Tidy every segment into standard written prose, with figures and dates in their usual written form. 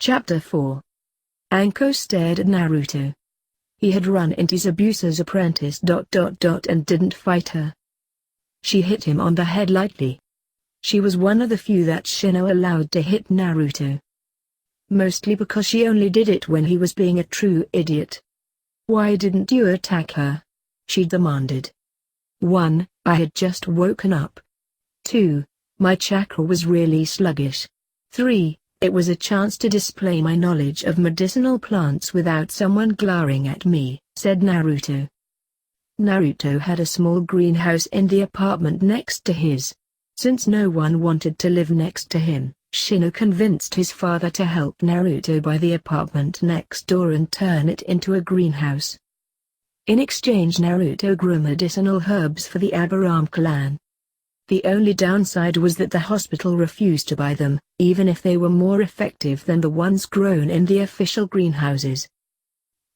Chapter 4. Anko stared at Naruto. He had run into Zabusa's apprentice ... and didn't fight her. She hit him on the head lightly. She was one of the few that Shino allowed to hit Naruto. Mostly because she only did it when he was being a true idiot. "Why didn't you attack her?" she demanded. 1. I had just woken up. 2. My chakra was really sluggish. 3. It was a chance to display my knowledge of medicinal plants without someone glaring at me, said Naruto. Naruto had a small greenhouse in the apartment next to his. Since no one wanted to live next to him, Shino convinced his father to help Naruto buy the apartment next door and turn it into a greenhouse. In exchange, Naruto grew medicinal herbs for the Aburame clan. The only downside was that the hospital refused to buy them, even if they were more effective than the ones grown in the official greenhouses.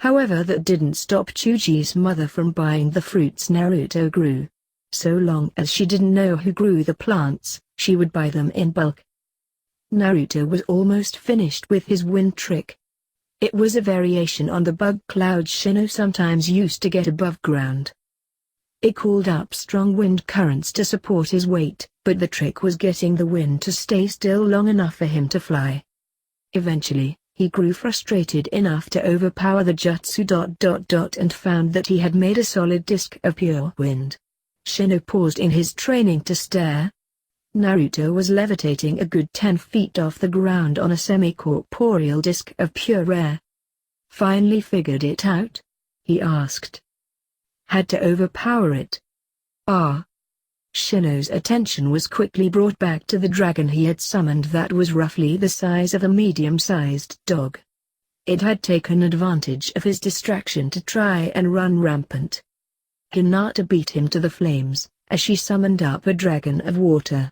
However, that didn't stop Chuji's mother from buying the fruits Naruto grew. So long as she didn't know who grew the plants, she would buy them in bulk. Naruto was almost finished with his wind trick. It was a variation on the bug cloud Shino sometimes used to get above ground. It called up strong wind currents to support his weight, but the trick was getting the wind to stay still long enough for him to fly. Eventually, he grew frustrated enough to overpower the jutsu ... and found that he had made a solid disc of pure wind. Shino paused in his training to stare. Naruto was levitating a good 10 feet off the ground on a semi-corporeal disc of pure air. "Finally figured it out?" he asked. "Had to overpower it." "Ah." Shino's attention was quickly brought back to the dragon he had summoned that was roughly the size of a medium-sized dog. It had taken advantage of his distraction to try and run rampant. Hinata beat him to the flames, as she summoned up a dragon of water.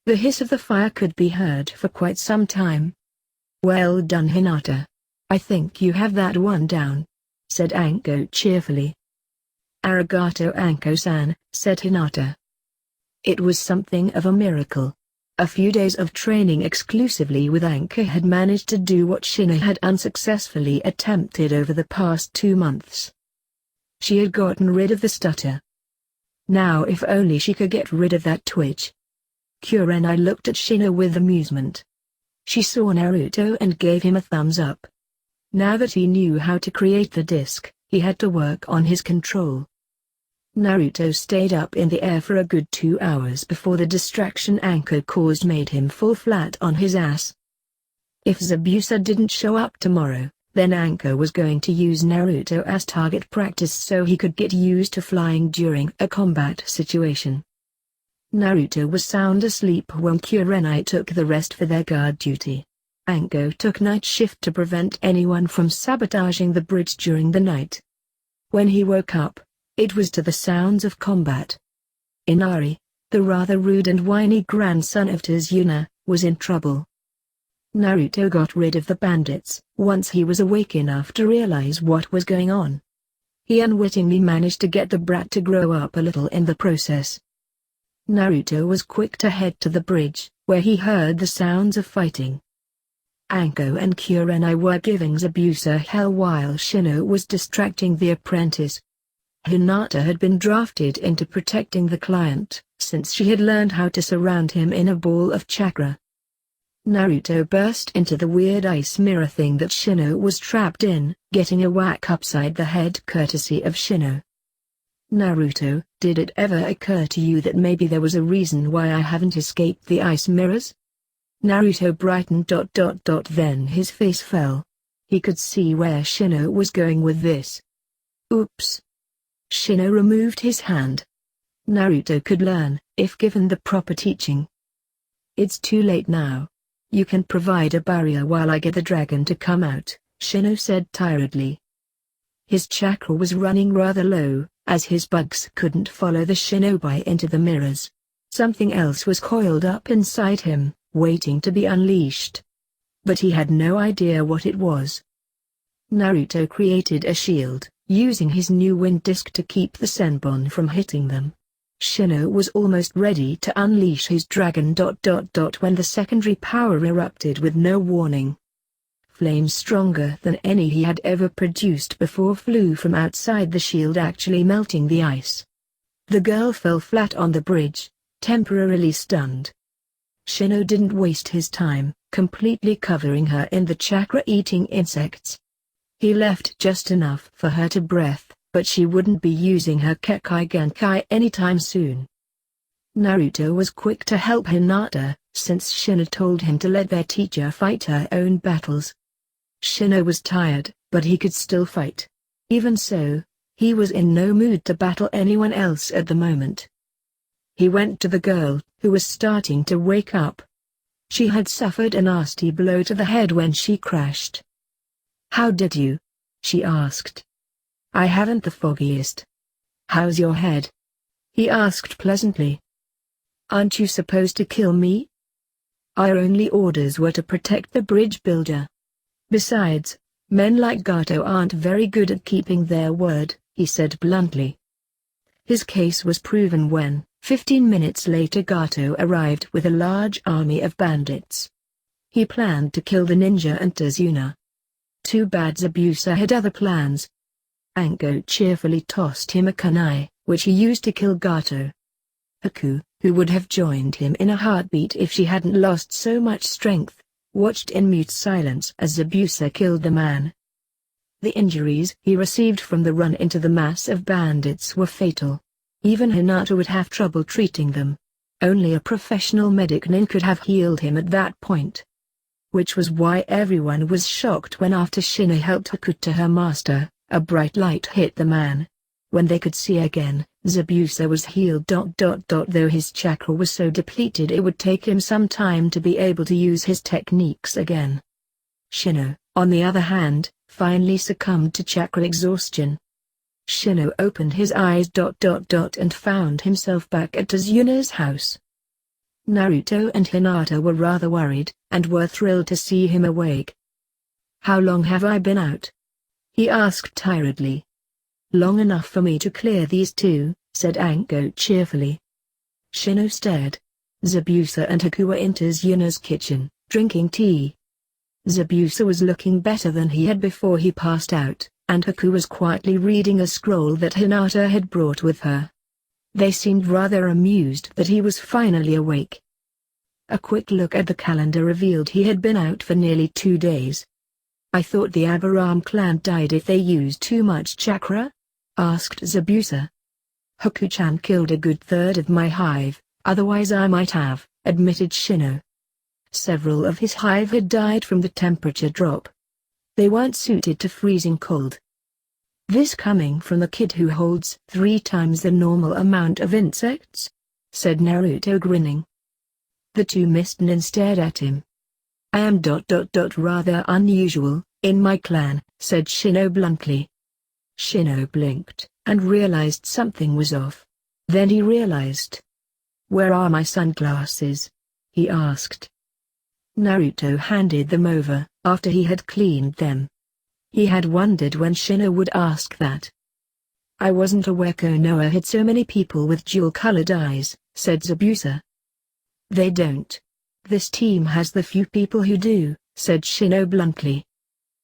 The hiss of the fire could be heard for quite some time. "Well done, Hinata. I think you have that one down," said Anko cheerfully. "Arigato, Anko-san," said Hinata. It was something of a miracle. A few days of training exclusively with Anko had managed to do what Shino had unsuccessfully attempted over the past 2 months. She had gotten rid of the stutter. Now if only she could get rid of that twitch. Kurenai looked at Shino with amusement. She saw Naruto and gave him a thumbs up. Now that he knew how to create the disc, he had to work on his control. Naruto stayed up in the air for a good 2 hours before the distraction Anko caused made him fall flat on his ass. If Zabusa didn't show up tomorrow, then Anko was going to use Naruto as target practice so he could get used to flying during a combat situation. Naruto was sound asleep when Kurenai took the rest for their guard duty. Anko took night shift to prevent anyone from sabotaging the bridge during the night. When he woke up, it was to the sounds of combat. Inari, the rather rude and whiny grandson of Tazuna, was in trouble. Naruto got rid of the bandits once he was awake enough to realize what was going on. He unwittingly managed to get the brat to grow up a little in the process. Naruto was quick to head to the bridge, where he heard the sounds of fighting. Anko and Kurenai were giving Zabusa hell while Shino was distracting the apprentice. Hinata had been drafted into protecting the client, since she had learned how to surround him in a ball of chakra. Naruto burst into the weird ice mirror thing that Shino was trapped in, getting a whack upside the head courtesy of Shino. "Naruto, did it ever occur to you that maybe there was a reason why I haven't escaped the ice mirrors?" Naruto brightened ... then his face fell. He could see where Shino was going with this. "Oops." Shino removed his hand. Naruto could learn, if given the proper teaching. "It's too late now. You can provide a barrier while I get the dragon to come out," Shino said tiredly. His chakra was running rather low, as his bugs couldn't follow the shinobi into the mirrors. Something else was coiled up inside him, waiting to be unleashed. But he had no idea what it was. Naruto created a shield, using his new wind disc to keep the Senbon from hitting them. Shino was almost ready to unleash his dragon ... when the secondary power erupted with no warning. flames stronger than any he had ever produced before flew from outside the shield, actually melting the ice. The girl fell flat on the bridge, temporarily stunned. Shino didn't waste his time, completely covering her in the chakra-eating insects. He left just enough for her to breathe, but she wouldn't be using her Kekai Genkai anytime soon. Naruto was quick to help Hinata, since Shino told him to let their teacher fight her own battles. Shino was tired, but he could still fight. Even so, he was in no mood to battle anyone else at the moment. He went to the girl, who was starting to wake up. She had suffered a nasty blow to the head when she crashed. "How did you?" she asked. "I haven't the foggiest." "How's your head?" he asked pleasantly. "Aren't you supposed to kill me?" "Our only orders were to protect the bridge builder. Besides, men like Gato aren't very good at keeping their word," he said bluntly. His case was proven when, 15 minutes later, Gato arrived with a large army of bandits. He planned to kill the ninja and Tazuna. Too bad Zabuza had other plans. Anko cheerfully tossed him a kunai, which he used to kill Gato. Haku, who would have joined him in a heartbeat if she hadn't lost so much strength, watched in mute silence as Zabuza killed the man. The injuries he received from the run into the mass of bandits were fatal. Even Hinata would have trouble treating them. Only a professional medic nin could have healed him at that point. Which was why everyone was shocked when, after Shino helped Haku to her master, a bright light hit the man. When they could see again, Zabuza was healed. Though his chakra was so depleted it would take him some time to be able to use his techniques again. Shino, on the other hand, finally succumbed to chakra exhaustion. Shino opened his eyes and found himself back at Tazuna's house. Naruto and Hinata were rather worried, and were thrilled to see him awake. "How long have I been out?" he asked tiredly. "Long enough for me to clear these two," said Anko cheerfully. Shino stared. Zabuza and Haku were in Tazuna's kitchen, drinking tea. Zabuza was looking better than he had before he passed out, and Haku was quietly reading a scroll that Hinata had brought with her. They seemed rather amused that he was finally awake. A quick look at the calendar revealed he had been out for nearly 2 days. "I thought the Aburame clan died if they used too much chakra?" asked Zabuza. "Haku-chan killed a good third of my hive, otherwise I might have," admitted Shino. Several of his hive had died from the temperature drop. They weren't suited to freezing cold. "This coming from the kid who holds 3 times the normal amount of insects?" said Naruto, grinning. The two mist nin stared at him. "I am rather unusual, in my clan," said Shino bluntly. Shino blinked, and realized something was off. Then he realized. "Where are my sunglasses?" he asked. Naruto handed them over, after he had cleaned them. He had wondered when Shino would ask that. "I wasn't aware Konoha had so many people with dual-colored eyes," said Zabuza. "They don't. This team has the few people who do," said Shino bluntly.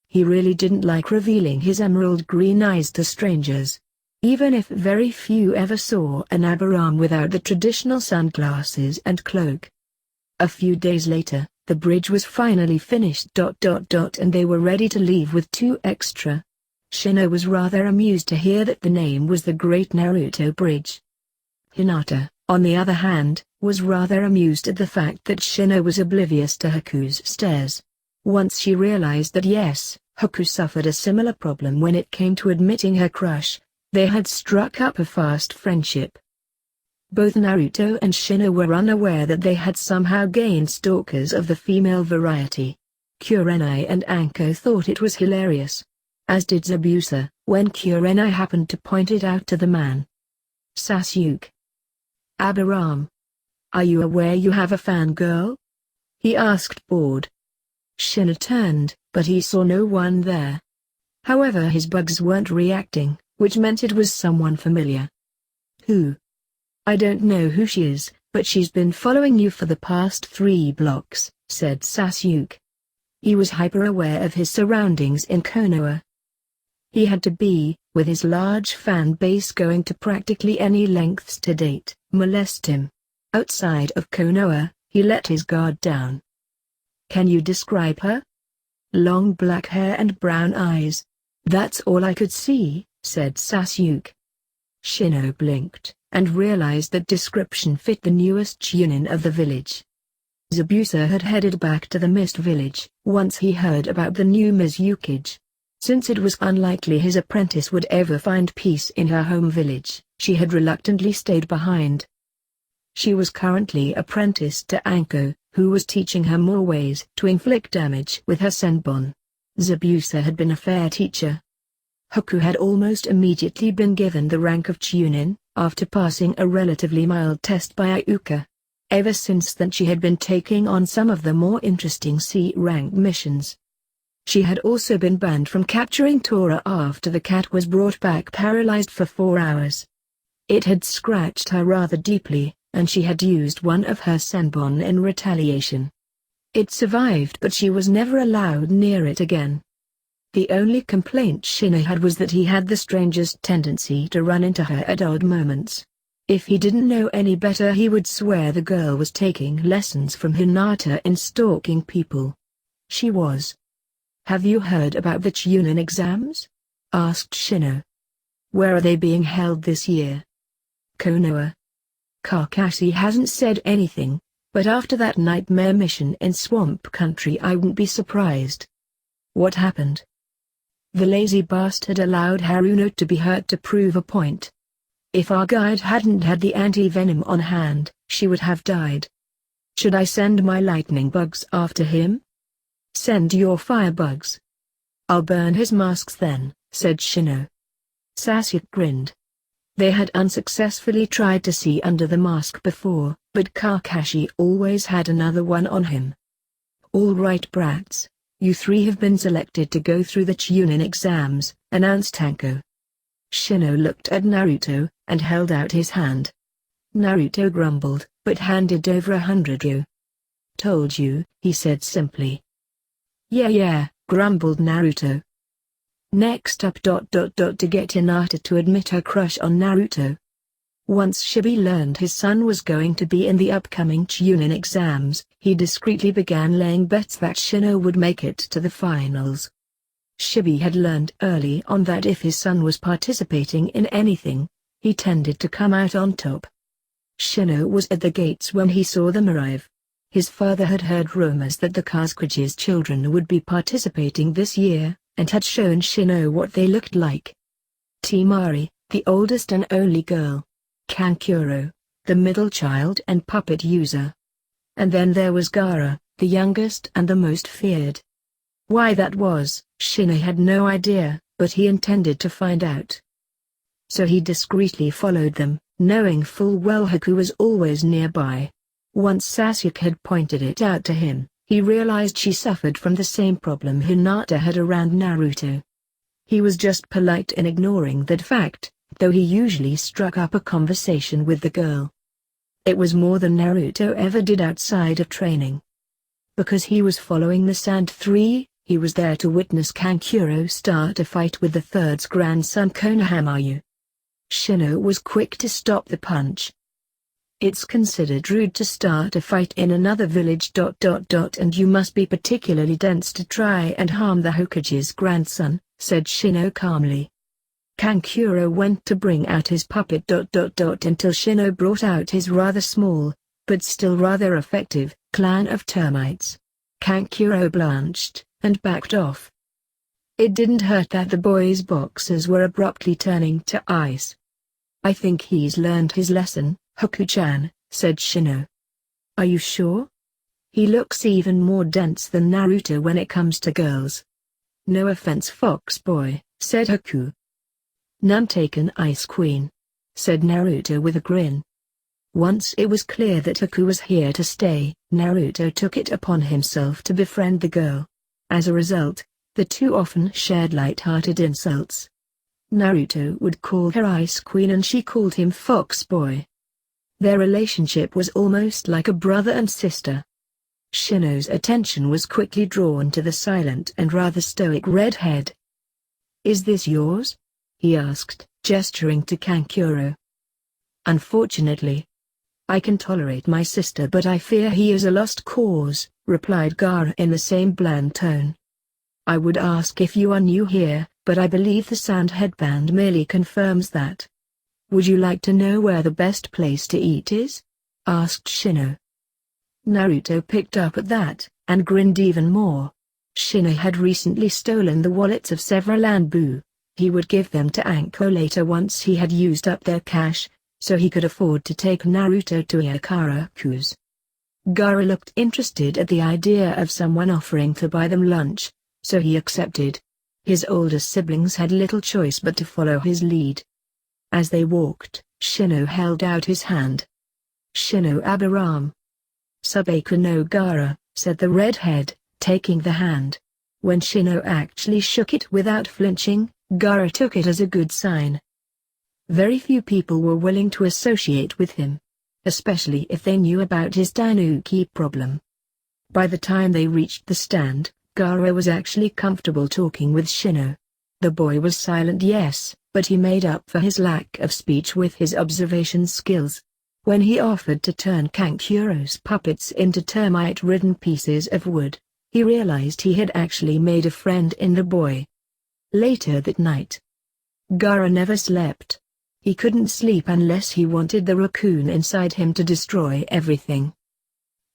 He really didn't like revealing his emerald green eyes to strangers. Even if very few ever saw an Aburame without the traditional sunglasses and cloak. A few days later, the bridge was finally finished. And they were ready to leave with 2 extra. Shino was rather amused to hear that the name was the Great Naruto Bridge. Hinata, on the other hand, was rather amused at the fact that Shino was oblivious to Haku's stares. Once she realized that yes, Haku suffered a similar problem when it came to admitting her crush, they had struck up a fast friendship. Both Naruto and Shino were unaware that they had somehow gained stalkers of the female variety. Kurenai and Anko thought it was hilarious. As did Zabuza, when Kurenai happened to point it out to the man. "Sasuke. Aburame. Are you aware you have a fangirl?" he asked, bored. Shino turned, but he saw no one there. However, his bugs weren't reacting, which meant it was someone familiar. "Who?" "I don't know who she is, but she's been following you for the past 3 blocks," said Sasuke. He was hyper-aware of his surroundings in Konoha. He had to be, with his large fan base going to practically any lengths to molest him. Outside of Konoha, he let his guard down. "Can you describe her?" "Long black hair and brown eyes. That's all I could see," said Sasuke. Shino blinked, and realized that description fit the newest chunin of the village. Zabuza had headed back to the Mist Village, once he heard about the new Mizukage. Since it was unlikely his apprentice would ever find peace in her home village, she had reluctantly stayed behind. She was currently apprenticed to Anko, who was teaching her more ways to inflict damage with her senbon. Zabuza had been a fair teacher. Haku had almost immediately been given the rank of chunin, after passing a relatively mild test by Iuka. Ever since then she had been taking on some of the more interesting C-rank missions. She had also been banned from capturing Tora after the cat was brought back paralyzed for 4 hours. It had scratched her rather deeply, and she had used one of her senbon in retaliation. It survived, but she was never allowed near it again. The only complaint Shino had was that he had the strangest tendency to run into her at odd moments. If he didn't know any better, he would swear the girl was taking lessons from Hinata in stalking people. She was. "Have you heard about the chunin exams?" asked Shino. "Where are they being held this year?" "Konoha." "Kakashi hasn't said anything, but after that nightmare mission in Swamp Country I wouldn't be surprised." "What happened?" "The lazy bastard allowed Haruno to be hurt to prove a point. If our guide hadn't had the anti-venom on hand, she would have died." "Should I send my lightning bugs after him?" "Send your firebugs. I'll burn his masks then," said Shino. Sasuke grinned. They had unsuccessfully tried to see under the mask before, but Kakashi always had another one on him. "All right brats, you 3 have been selected to go through the chunin exams," announced Anko. Shino looked at Naruto, and held out his hand. Naruto grumbled, but handed over 100 ryo. "Told you," he said simply. Yeah, grumbled Naruto. Next up ... to get Hinata to admit her crush on Naruto. Once Shibi learned his son was going to be in the upcoming chunin exams, he discreetly began laying bets that Shino would make it to the finals. Shibi had learned early on that if his son was participating in anything, he tended to come out on top. Shino was at the gates when he saw them arrive. His father had heard rumors that the Kazukage's children would be participating this year, and had shown Shino what they looked like. Temari, the oldest and only girl. Kankuro, the middle child and puppet user. And then there was Gaara, the youngest and the most feared. Why that was, Shino had no idea, but he intended to find out. So he discreetly followed them, knowing full well Haku was always nearby. Once Sasuke had pointed it out to him, he realized she suffered from the same problem Hinata had around Naruto. He was just polite in ignoring that fact, though he usually struck up a conversation with the girl. It was more than Naruto ever did outside of training. Because he was following the Sand 3, he was there to witness Kankuro start a fight with the third's grandson Konohamaru. Shino was quick to stop the punch. "It's considered rude to start a fight in another village ... and you must be particularly dense to try and harm the Hokage's grandson," said Shino calmly. Kankuro went to bring out his puppet ... until Shino brought out his rather small, but still rather effective, clan of termites. Kankuro blanched, and backed off. It didn't hurt that the boy's boxers were abruptly turning to ice. "I think he's learned his lesson, Haku-chan," said Shino. "Are you sure? He looks even more dense than Naruto when it comes to girls." "No offense, Fox boy," said Haku. "None taken, Ice Queen," said Naruto with a grin. Once it was clear that Haku was here to stay, Naruto took it upon himself to befriend the girl. As a result, the two often shared light-hearted insults. Naruto would call her Ice Queen and she called him Fox Boy. Their relationship was almost like a brother and sister. Shino's attention was quickly drawn to the silent and rather stoic redhead. "Is this yours?" he asked, gesturing to Kankuro. "Unfortunately. I can tolerate my sister, but I fear he is a lost cause," replied Gaara in the same bland tone. "I would ask if you are new here, but I believe the sand headband merely confirms that. Would you like to know where the best place to eat is?" asked Shino. Naruto picked up at that, and grinned even more. Shino had recently stolen the wallets of several Anbu. He would give them to Anko later once he had used up their cash, so he could afford to take Naruto to Ikaraku's. Gaara looked interested at the idea of someone offering to buy them lunch, so he accepted. His older siblings had little choice but to follow his lead. As they walked, Shino held out his hand. "Shino Aburame." "Subaku no Gaara," said the redhead, taking the hand. When Shino actually shook it without flinching, Gaara took it as a good sign. Very few people were willing to associate with him, especially if they knew about his tanuki problem. By the time they reached the stand, Gaara was actually comfortable talking with Shino. The boy was silent, yes, but he made up for his lack of speech with his observation skills. When he offered to turn Kankuro's puppets into termite-ridden pieces of wood, he realized he had actually made a friend in the boy. Later that night, Gaara never slept. He couldn't sleep unless he wanted the raccoon inside him to destroy everything.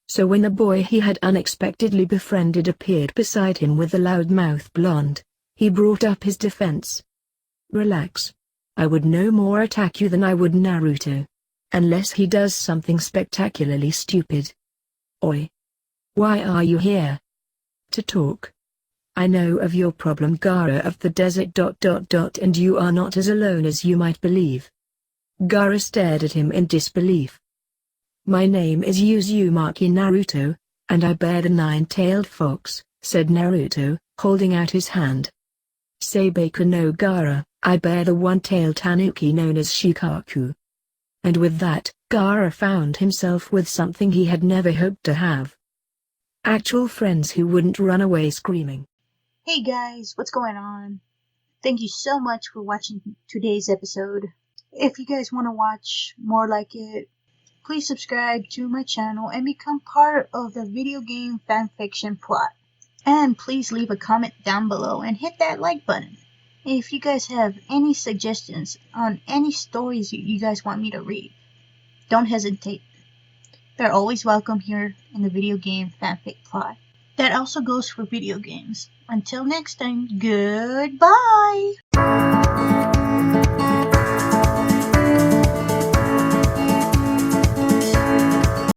So when the boy he had unexpectedly befriended appeared beside him with the loudmouth blonde, he brought up his defense. "Relax. I would no more attack you than I would Naruto. Unless he does something spectacularly stupid." "Oi. Why are you here?" "To talk. I know of your problem, Gaara of the desert ... and you are not as alone as you might believe." Gaara stared at him in disbelief. "My name is Uzumaki Naruto, and I bear the nine-tailed fox," said Naruto, holding out his hand. "Sabaku no Gaara, I bear the one-tailed tanuki known as Shikaku." And with that, Gaara found himself with something he had never hoped to have. Actual friends who wouldn't run away screaming. Hey guys, what's going on? Thank you so much for watching today's episode. If you guys want to watch more like it, please subscribe to my channel and become part of the video game fanfiction plot. And please leave a comment down below and hit that like button. If you guys have any suggestions on any stories you guys want me to read, don't hesitate. They're always welcome here in the video game fanfic plot. That also goes for video games. Until next time, goodbye!